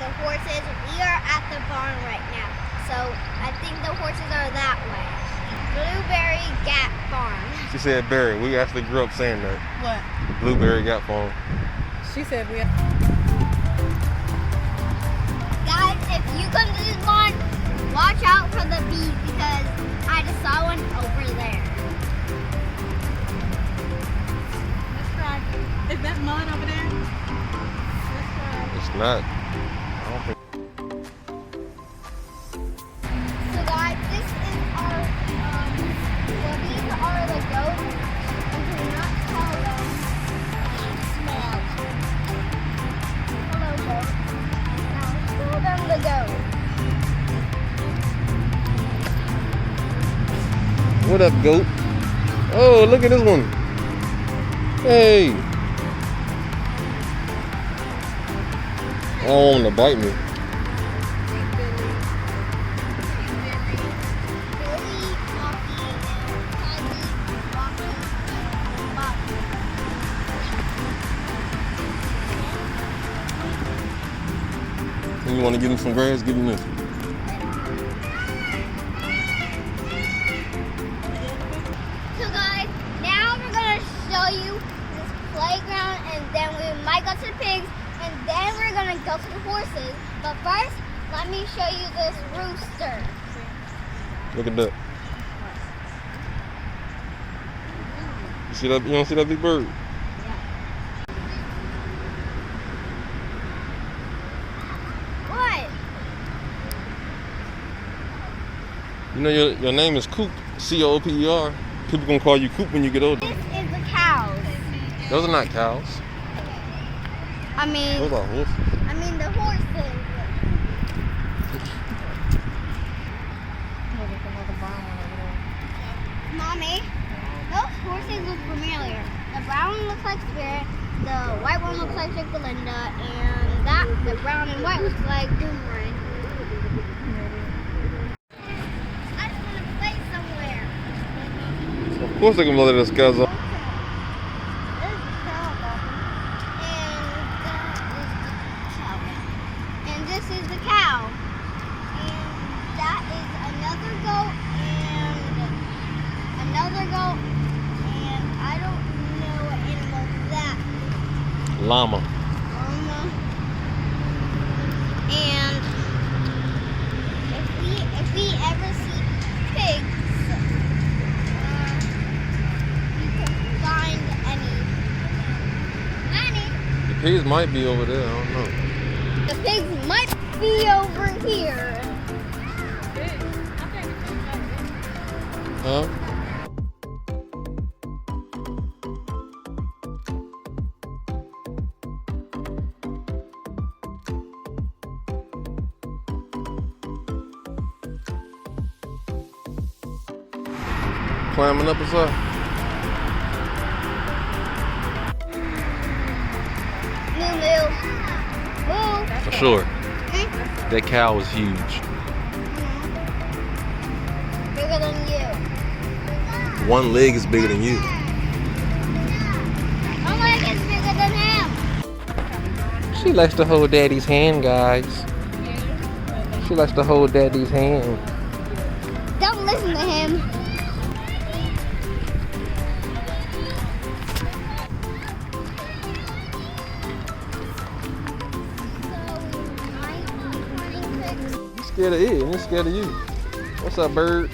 the horses. We are at the barn right now. So I think the horses are that way. Blueberry Gap Farm. She said berry. We actually grew up saying that. What? Blueberry Gap Farm. She said we. Guys, if you come to this barn, watch out for the bees because I just saw one over there. Let's try. Is that mud over there? Let's try. It's not. I don't think. So guys, this is our, well these are the goats, and do not call them small. Hello goat. Now show them the goat. What up, goat? Oh, look at this one. Hey. I don't want him to bite me. Billy, Poppy, Tiny, Rocky, and Bobby. You want to give him some grass? Give him this. So guys, now we're gonna show you this playground, and then we might go to the pigs, and then we're gonna go to the horses. But first, let me show you this rooster. Look at that. You see that? You don't see that big bird? What? You know your name is Coop. C-O-O-P-E-R. People gonna call you Coop when you get older. This is the cows. Those are not cows. I mean, Those are horses. the horses. Mommy, those horses look familiar. The brown one looks like Spirit, the white one looks like Linda, and the brown and white looks like Boomerang. I just want to play somewhere. Of course they can let us guys off. This is the cow. And that is another goat and another goat. And I don't know what animal that is. Llama. And if we ever see pigs, you can find any. The pigs might be over there. I don't know. The pigs might be over here. Huh? Climbing up inside. Moo. For sure. That cow is huge. Bigger than you. One leg is bigger than you. My leg is bigger than him. She likes to hold daddy's hand, guys. She likes to hold daddy's hand. Don't listen to him. You scared of it, and it's scared of you. What's up, bird?